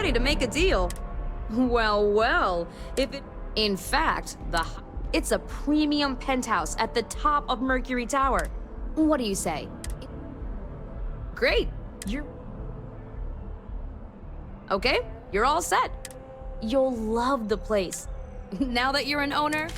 ready to make a deal. Well, well, if it... In fact, it's a premium penthouse at the top of Mercury Tower. What do you say? Great, Okay, you're all set. You'll love the place. Now that you're an owner...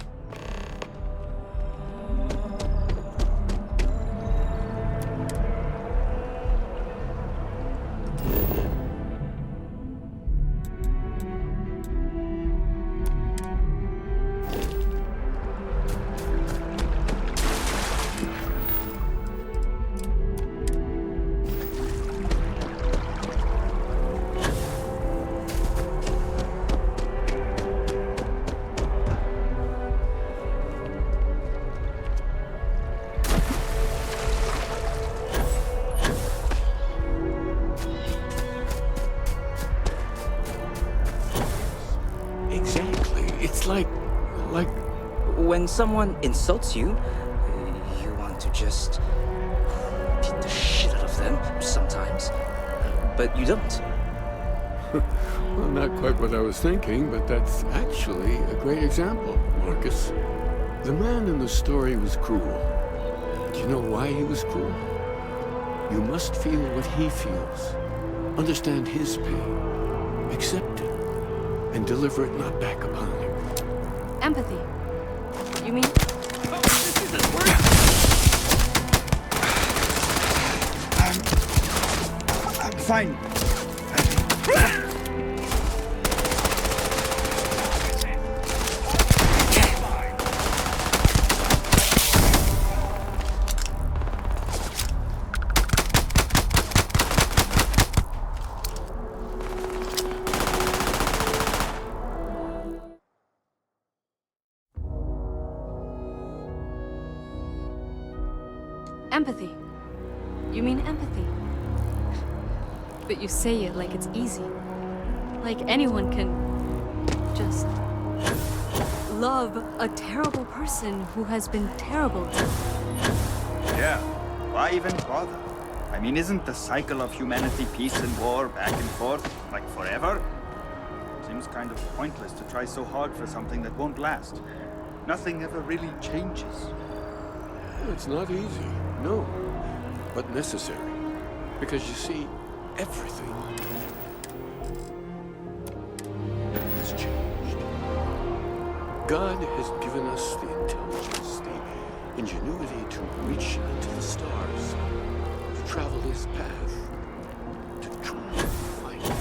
Like when someone insults you, you want to just beat the shit out of them sometimes, but you don't. Well, not quite what I was thinking, but that's actually a great example, Marcus. The man in the story was cruel. Do you know why he was cruel? You must feel what he feels, understand his pain, accept it, and deliver it not back upon him. Empathy. You mean... Oh, this isn't working! I'm fine. Empathy. You mean empathy. But you say it like it's easy. Like anyone can just love a terrible person who has been terrible to. Yeah, why even bother? I mean, isn't the cycle of humanity peace and war back and forth, like forever? Seems kind of pointless to try so hard for something that won't last. Nothing ever really changes. It's not easy, no, but necessary. Because you see, everything has changed. God has given us the intelligence, the ingenuity to reach into the stars, to travel his path, to try and find it.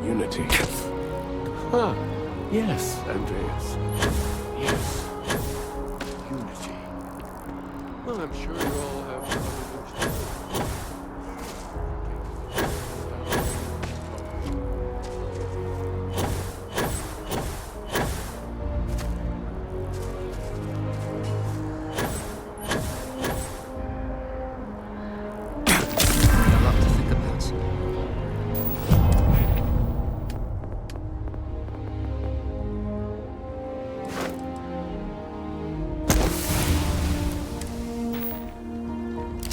Unity. Huh. Yes, Andreas. Yes. Unity. Well, I'm sure you all have other things to do. A lot to think about.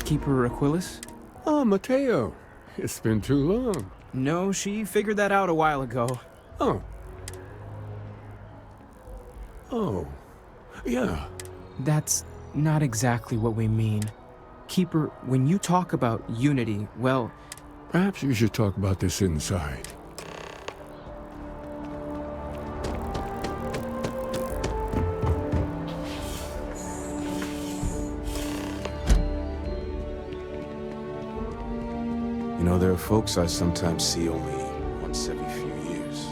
Keeper Aquilus? Oh, Matteo. It's been too long. No, she figured that out a while ago. Oh. Oh. Yeah. That's not exactly what we mean. Keeper, when you talk about unity, well... Perhaps you should talk about this inside. You know, there are folks I sometimes see only once every few years.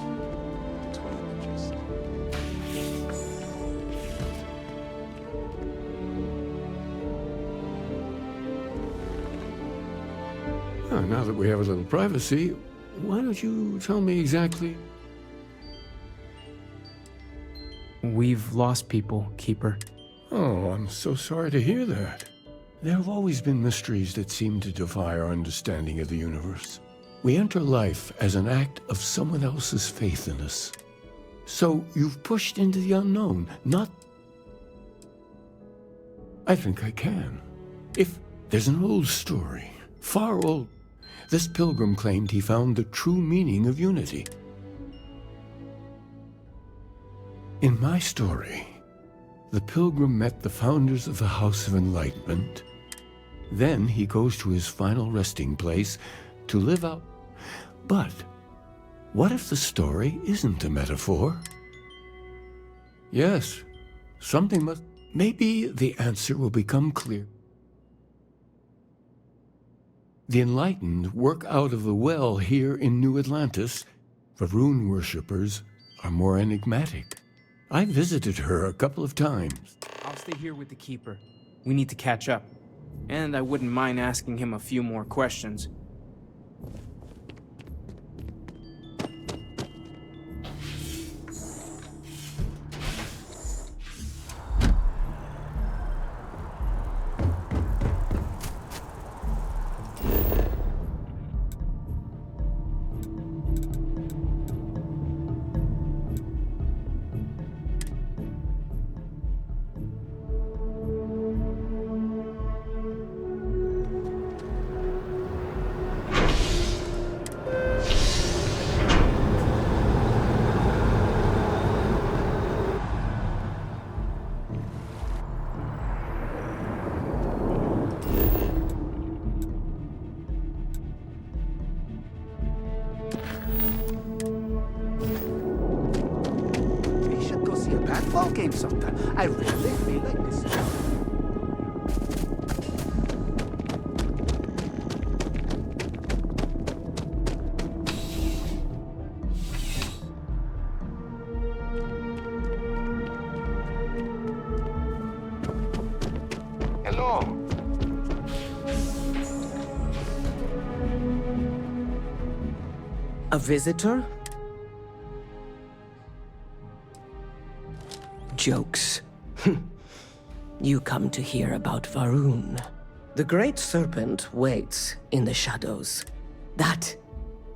Tall images. Now that we have a little privacy, why don't you tell me exactly? We've lost people, Keeper. Oh, I'm so sorry to hear that. There have always been mysteries that seem to defy our understanding of the universe. We enter life as an act of someone else's faith in us. So you've pushed into the unknown, not... I think I can. If There's an old story, far old. This pilgrim claimed he found the true meaning of unity. In my story, the pilgrim met the founders of the House of Enlightenment. Then he goes to his final resting place to live out. But what if the story isn't a metaphor? Yes, something must... Maybe the answer will become clear. The enlightened work out of the well here in New Atlantis. Varun worshippers are more enigmatic. I visited her a couple of times. I'll stay here with the Keeper. We need to catch up. And I wouldn't mind asking him a few more questions. Ball game sometime. I really feel like this. Hello. A visitor? Jokes. You come to hear about Varun. The Great Serpent waits in the shadows. That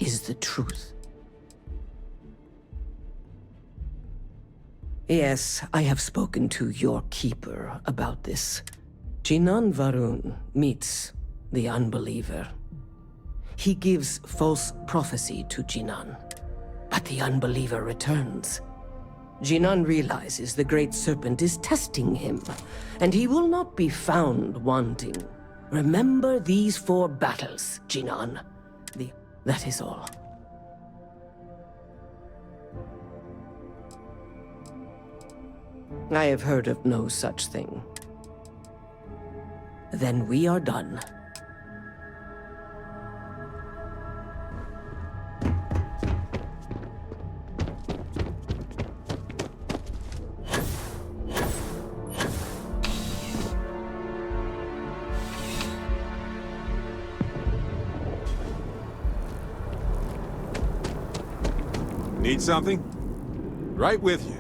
is the truth. Yes, I have spoken to your keeper about this. Jinan Varun meets the unbeliever. He gives false prophecy to Jinan, but the unbeliever returns. Jinan realizes the Great Serpent is testing him, and he will not be found wanting. Remember these 4 battles, Jinan. That is all. I have heard of no such thing. Then we are done. Need something? Right with you.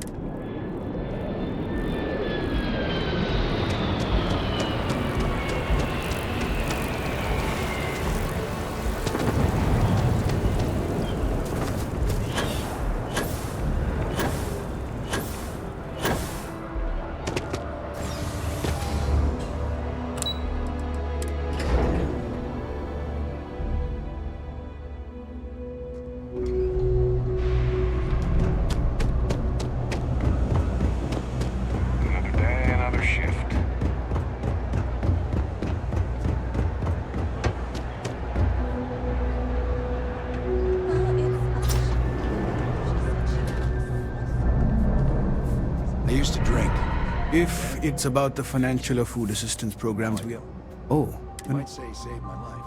I used to drink. If it's about the financial or food assistance programs we have. Oh, you might say saved my life.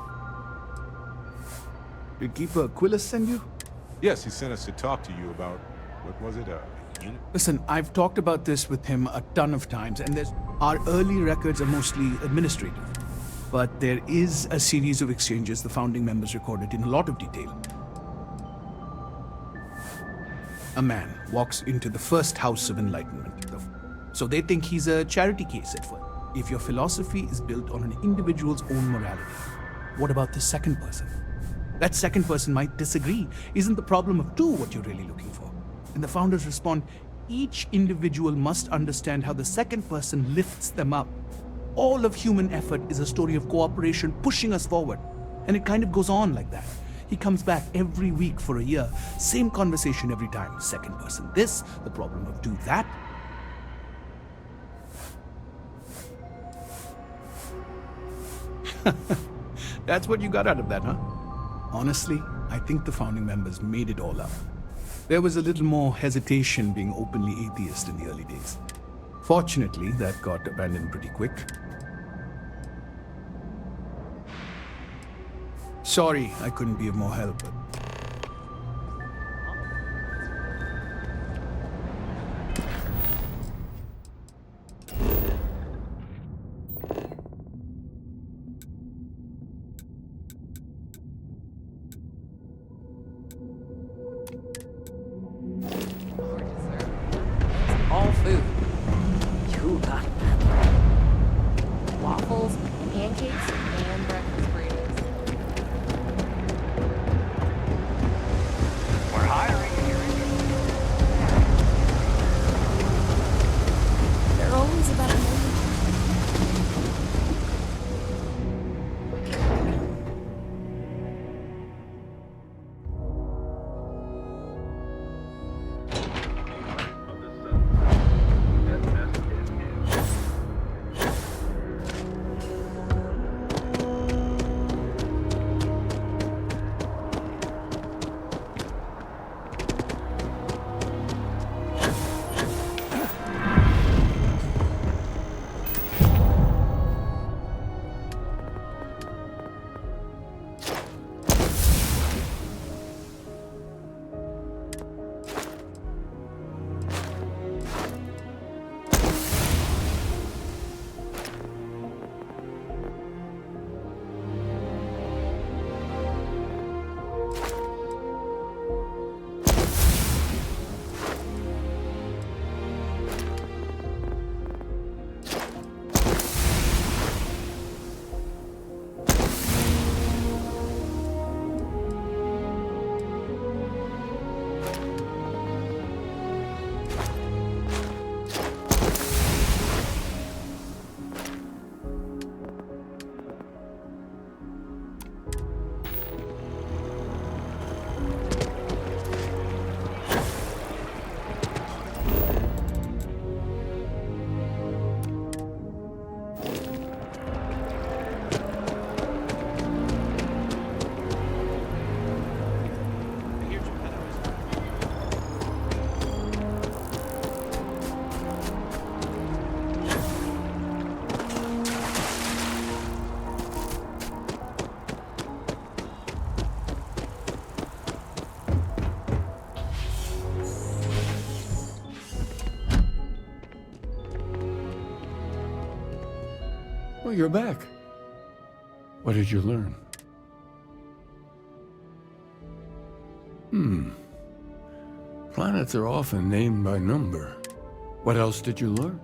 Did Keeper Aquilus send you? Yes, he sent us to talk to you about, what was it, unit? Listen, I've talked about this with him a ton of times, and our early records are mostly administrative. But there is a series of exchanges the founding members recorded in a lot of detail. A man walks into the first House of Enlightenment. So they think he's a charity case at first. If your philosophy is built on an individual's own morality, what about the second person? That second person might disagree. Isn't the problem of 2 what you're really looking for? And the founders respond, each individual must understand how the second person lifts them up. All of human effort is a story of cooperation pushing us forward. And it kind of goes on like that. He comes back every week for a year. Same conversation every time. Second person this, the problem of do that. That's what you got out of that, huh? Honestly, I think the founding members made it all up. There was a little more hesitation being openly atheist in the early days. Fortunately, that got abandoned pretty quick. Sorry, I couldn't be of more help, but All food. You got Waffles, pancakes, and breakfast burritos. We're hiring. They're always about a million. Well, you're back. What did you learn? Planets are often named by number. What else did you learn?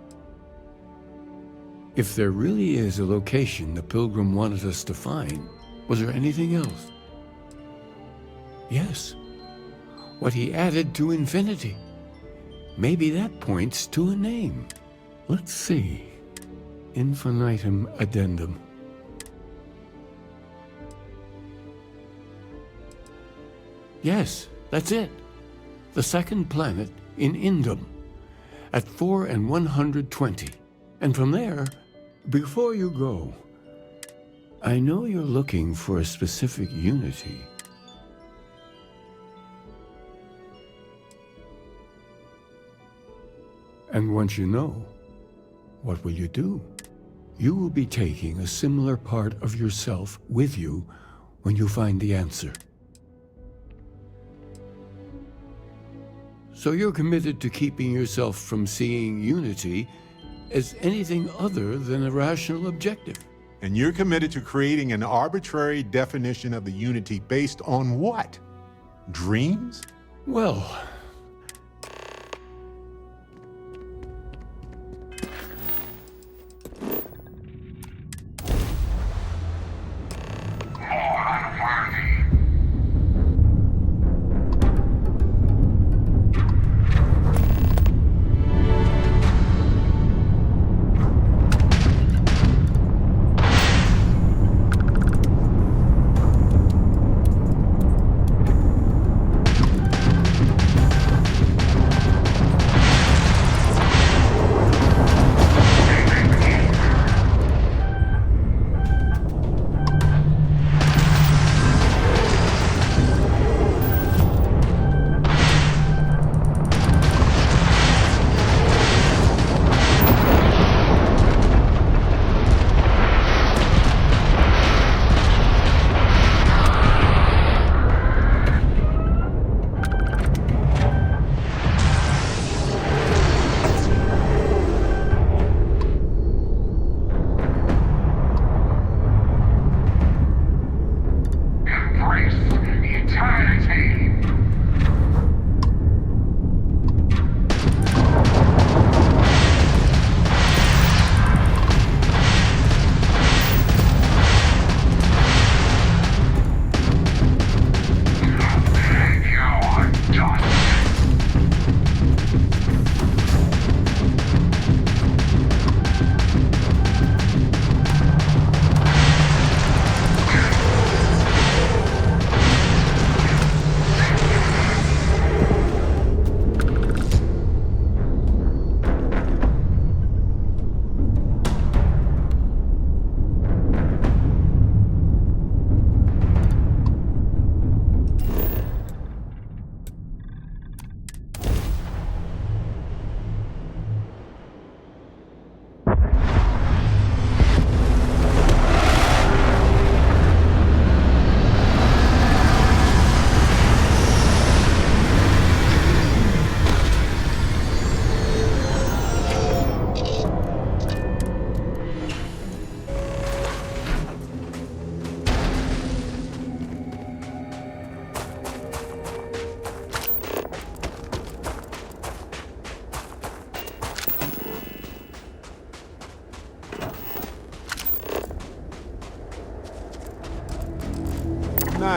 If there really is a location the Pilgrim wanted us to find, was there anything else? Yes. What he added to infinity. Maybe that points to a name. Let's see. Infinitum addendum. Yes, that's it. The second planet in Indum, at 4 and 120. And from there, before you go, I know you're looking for a specific unity. And once you know, what will you do? You will be taking a similar part of yourself with you when you find the answer. So you're committed to keeping yourself from seeing unity as anything other than a rational objective. And you're committed to creating an arbitrary definition of the unity based on what? Dreams? Well,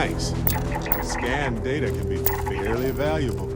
Nice. Scanned data can be fairly valuable.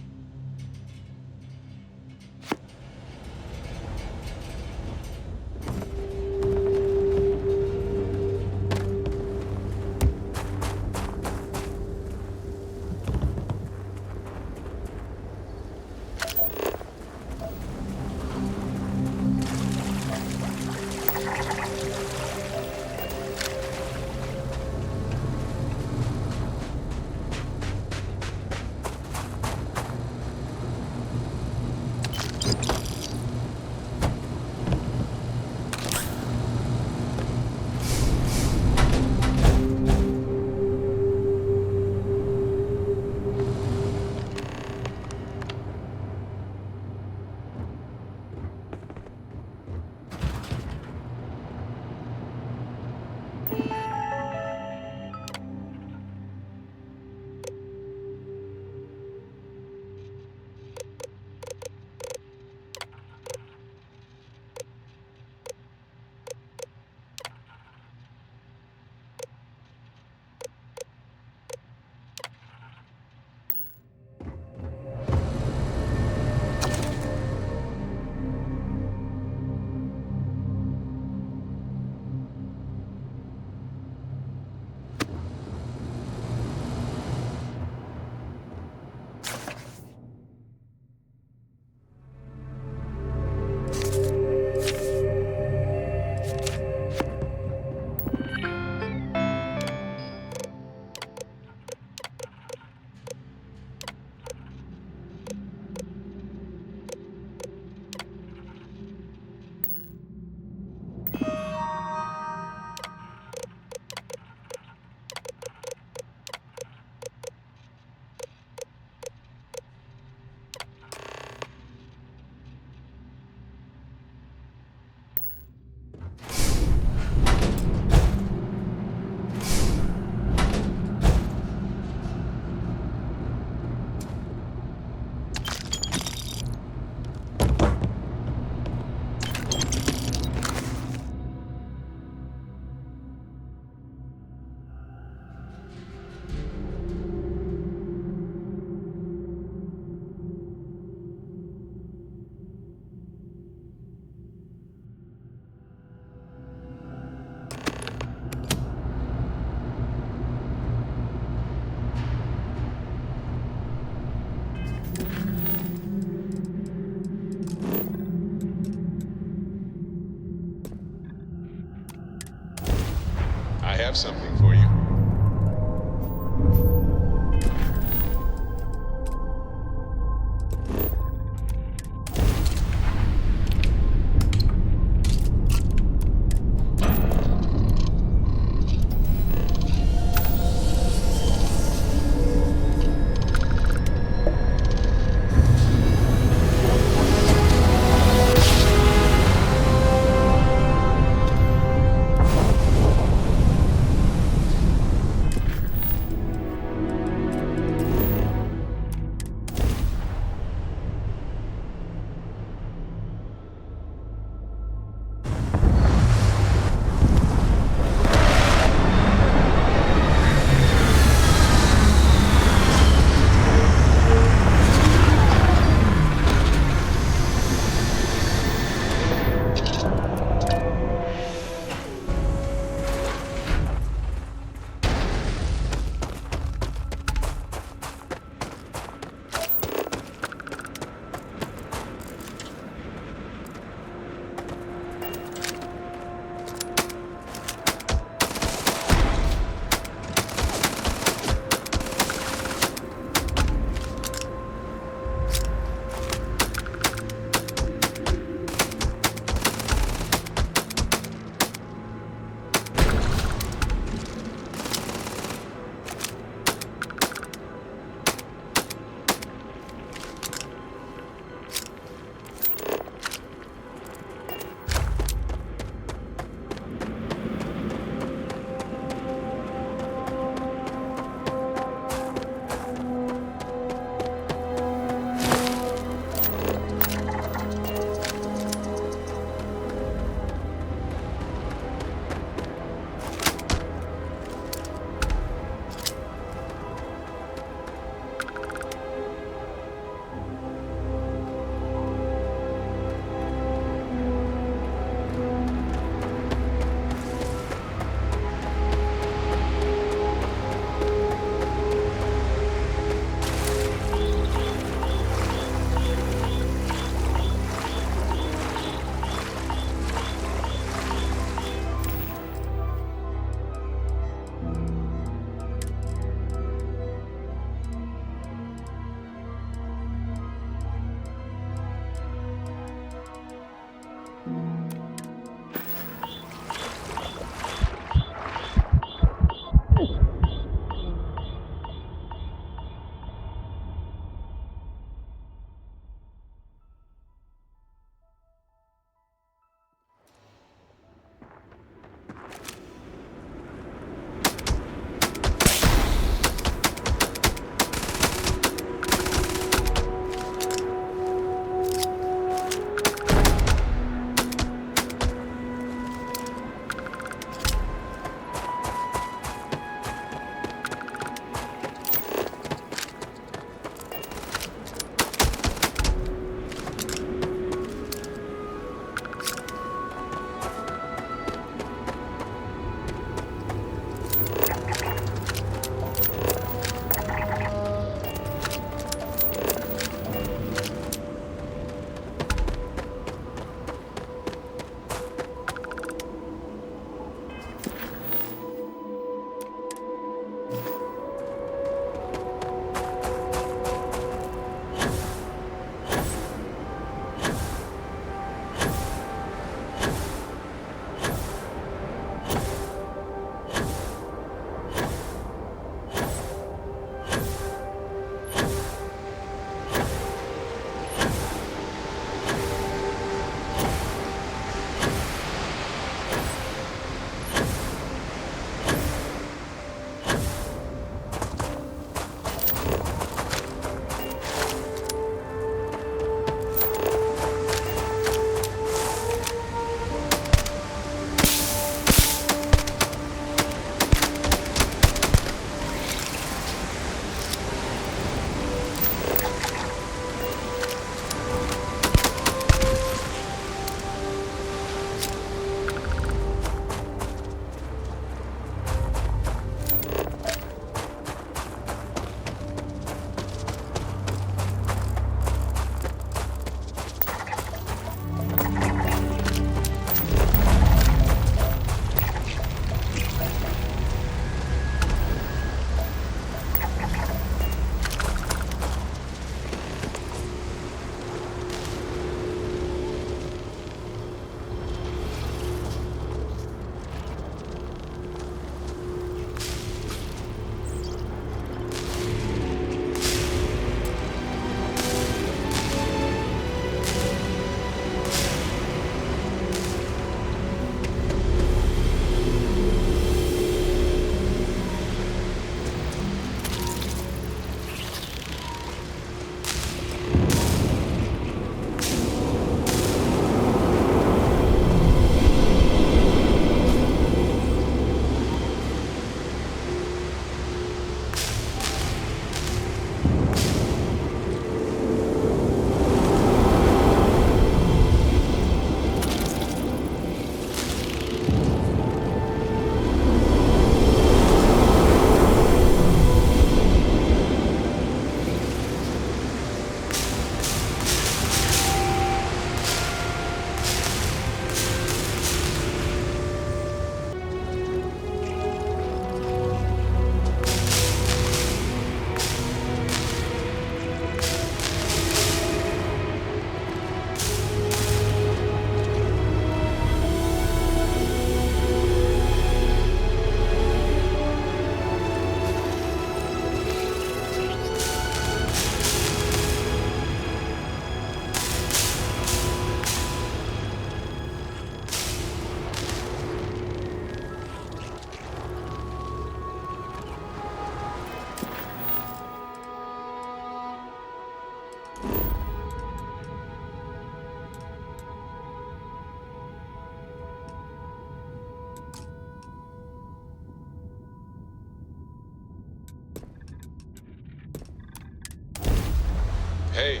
Hey,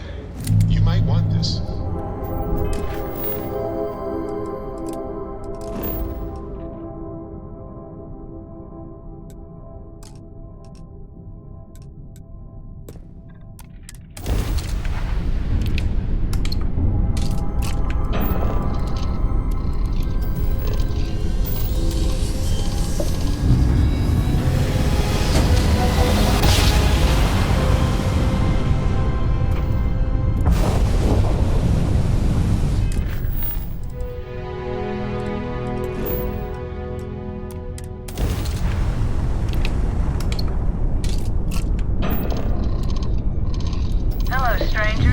you might want this. Hello, stranger.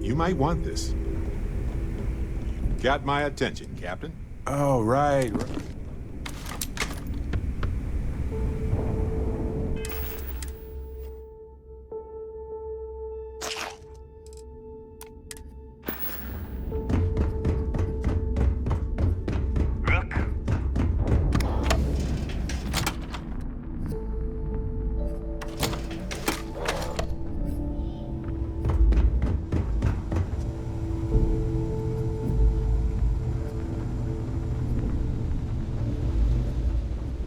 You might want this. Got my attention, Captain. Oh, right.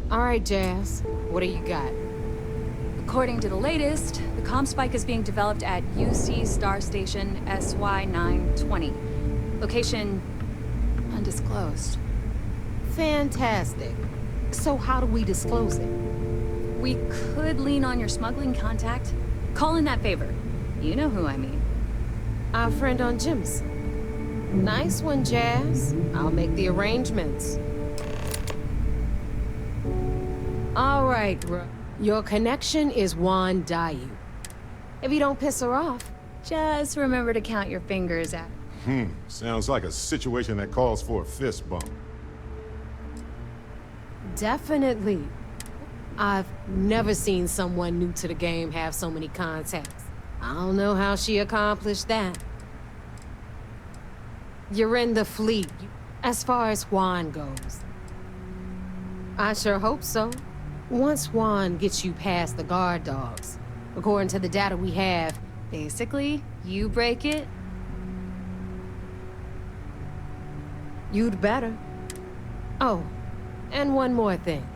All right, Jazz. What do you got? According to the latest, the comm spike is being developed at UC Star Station SY920. Location undisclosed. Fantastic. So how do we disclose it? We could lean on your smuggling contact. Call in that favor. You know who I mean. Our friend on Jim's. Nice one, Jazz. I'll make the arrangements. All right, bro. Your connection is Juan Dayu. If you don't piss her off, just remember to count your fingers out. Sounds like a situation that calls for a fist bump. definitely. I've never seen someone new to the game have so many contacts. I don't know how she accomplished that. You're in the fleet, as far as Juan goes. I sure hope so. Once Juan gets you past the guard dogs, according to the data we have, basically, you break it, you'd better. Oh, and one more thing.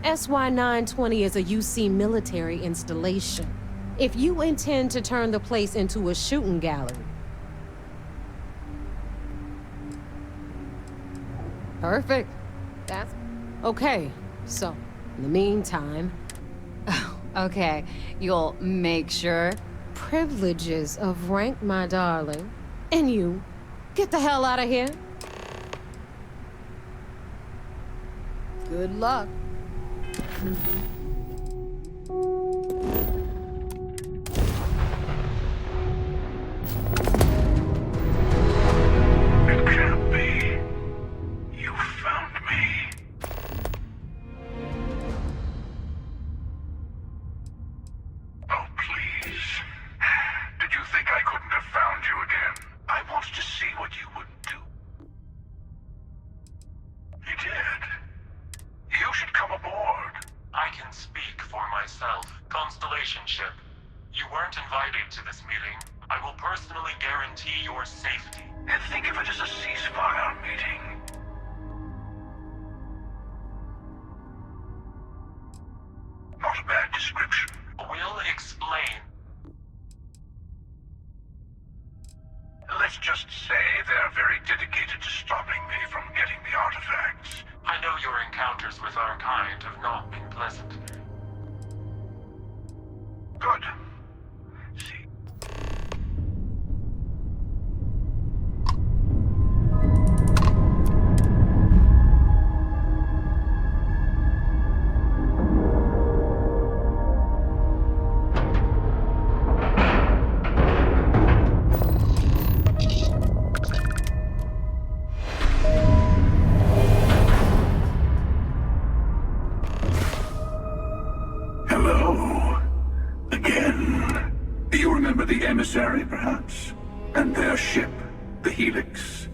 SY920 is a UC military installation. If you intend to turn the place into a shooting gallery... Perfect. That's... Okay, so, in the meantime... Oh, okay. You'll make sure? Privileges of rank, my darling. And you, get the hell out of here. Good luck. It can't be. You found me. Oh, please. Did you think I couldn't have found you again? I wanted to see what you would do. You did. You should come aboard. I can speak for myself. Constellation ship. You weren't invited to this meeting. I will personally guarantee your safety. And think of it as a ceasefire meeting. Not a bad description. We'll explain. Let's just say they're very dedicated to stopping me from getting the artifacts. I know your encounters with our kind have not been pleasant. Good. See. then. Do you remember the emissary, perhaps? And their ship, the Helix?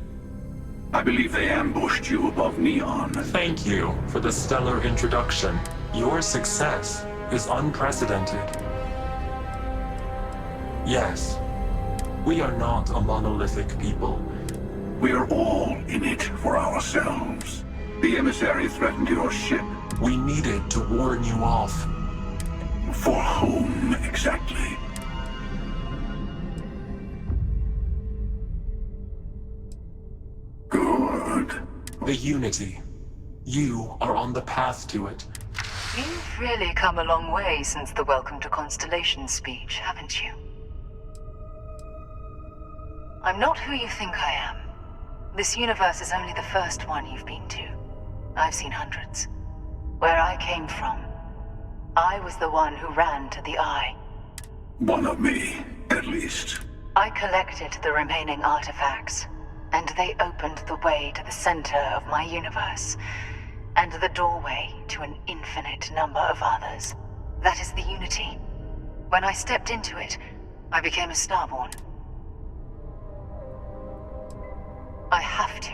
I believe they ambushed you above Neon. Thank you for the stellar introduction. Your success is unprecedented. Yes, we are not a monolithic people. We are all in it for ourselves. The emissary threatened your ship. We needed to warn you off. For whom, exactly? Good. The Unity. You are on the path to it. You've really come a long way since the Welcome to Constellation speech, haven't you? I'm not who you think I am. This universe is only the first one you've been to. I've seen hundreds. Where I came from, I was the one who ran to the Eye. One of me, at least. I collected the remaining artifacts, and they opened the way to the center of my universe, and the doorway to an infinite number of others. That is the Unity. When I stepped into it, I became a Starborn. I have to.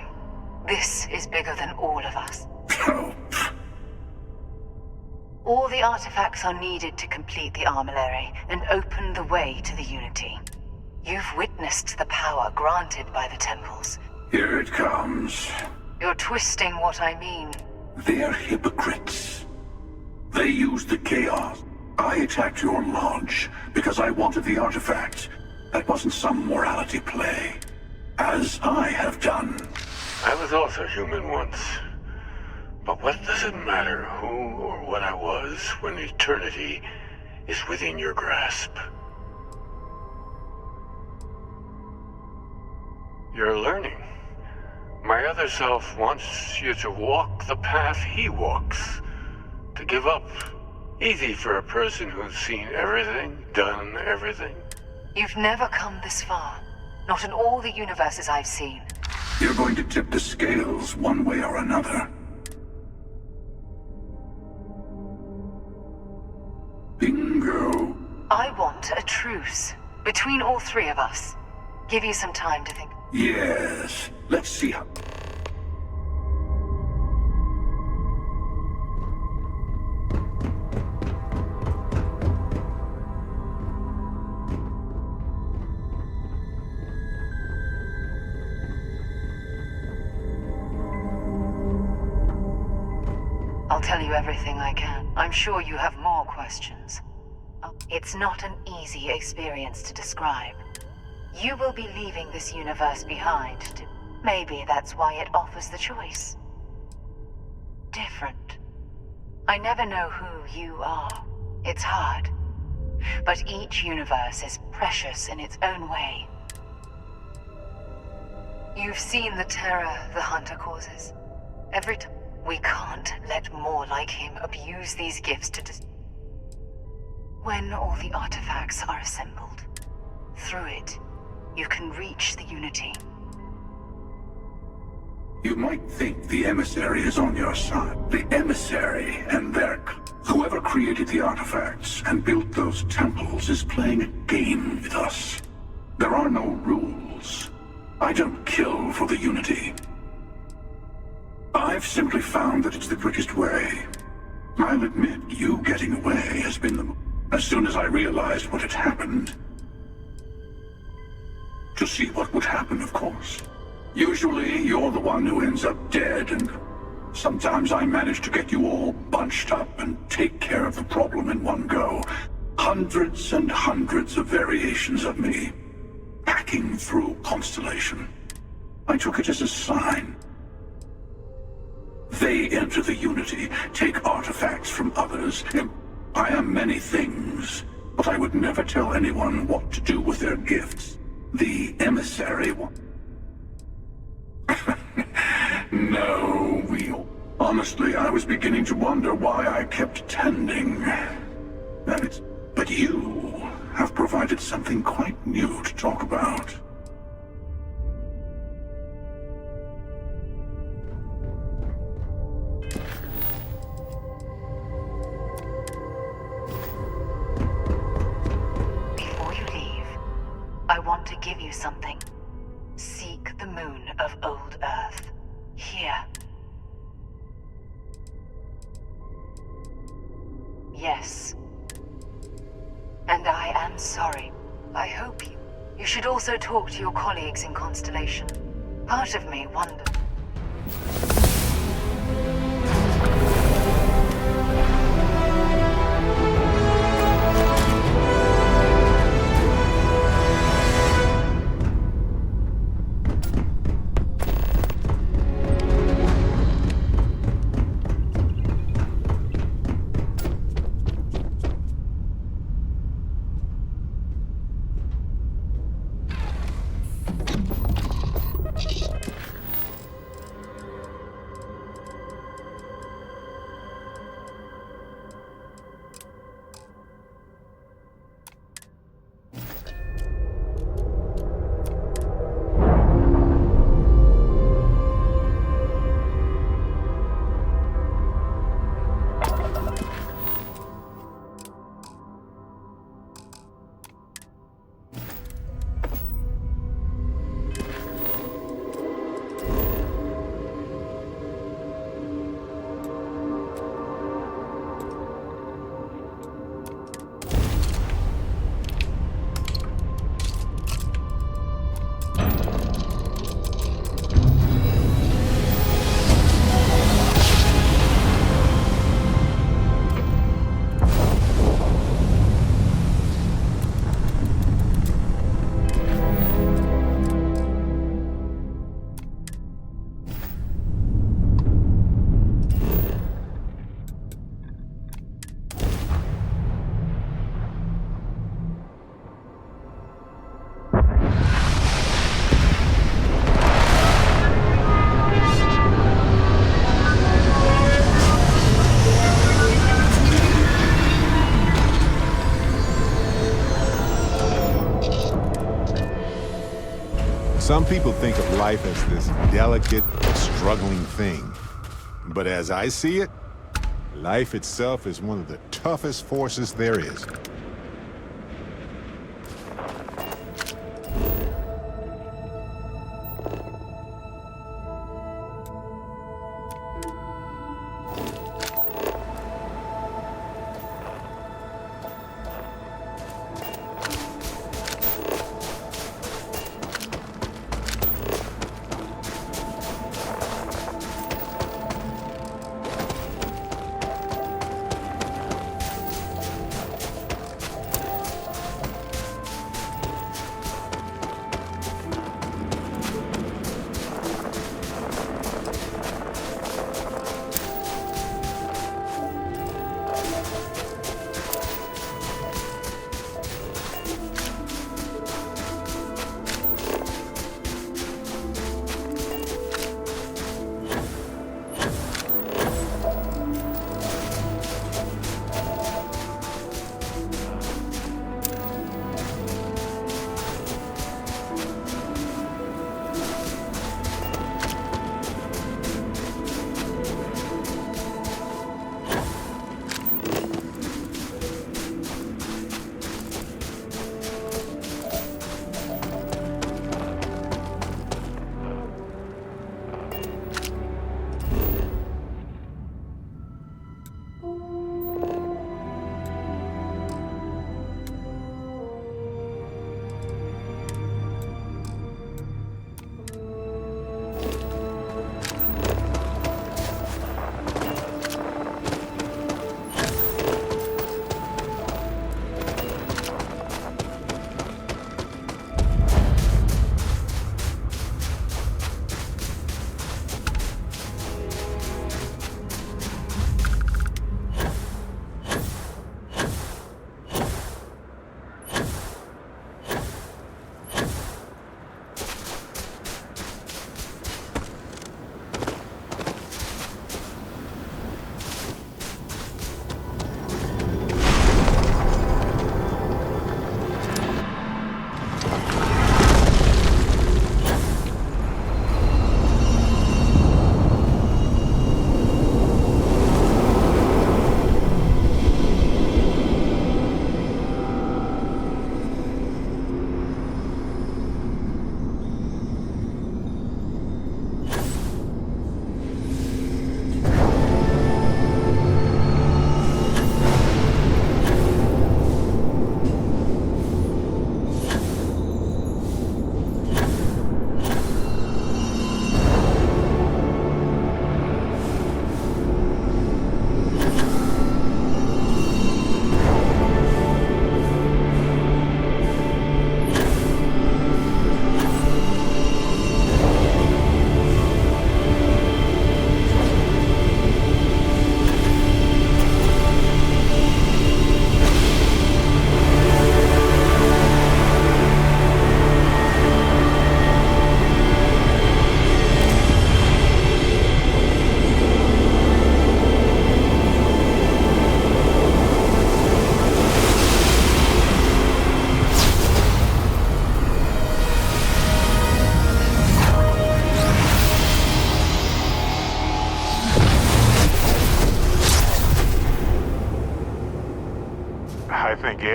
This is bigger than all of us. All the artifacts are needed to complete the armillary and open the way to the Unity. You've witnessed the power granted by the temples. Here it comes. You're twisting what I mean. They're hypocrites. They used the chaos. I attacked your lodge because I wanted the artifact. That wasn't some morality play. As I have done. I was also human once. But what does it matter who or what I was when eternity is within your grasp? You're learning. My other self wants you to walk the path he walks. To give up. Easy for a person who's seen everything, done everything. You've never come this far. Not in all the universes I've seen. You're going to tip the scales one way or another. Bingo. I want a truce between all three of us. Give you some time to think. Yes. Let's see how... I'll tell you everything I can. I'm sure you have more questions. It's not an easy experience to describe. You will be leaving this universe behind to... Maybe that's why it offers the choice. Different. I never know who you are. It's hard. But each universe is precious in its own way. You've seen the terror the Hunter causes. Every time. We can't let more like him abuse these gifts to When all the artifacts are assembled, through it, you can reach the Unity. You might think the emissary is on your side. The emissary and their... Whoever created the artifacts and built those temples is playing a game with us. There are no rules. I don't kill for the Unity. I've simply found that it's the quickest way. I'll admit, you getting away has been the... As soon as I realized what had happened... To see what would happen, of course. Usually, you're the one who ends up dead, and... Sometimes I manage to get you all bunched up and take care of the problem in one go. Hundreds and hundreds of variations of me. Hacking through Constellation. I took it as a sign. They enter the Unity, take artifacts from others. I am many things, but I would never tell anyone what to do with their gifts. The emissary... No, honestly, I was beginning to wonder why I kept attending. But you have provided something quite new to talk about. something. Seek the moon of Old Earth. Here. Yes. And I am sorry. I hope you should also talk to your colleagues in Constellation. Part of me wonders. Some people think of life as this delicate, struggling thing. But as I see it, life itself is one of the toughest forces there is.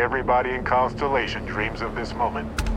everybody in Constellation dreams of this moment.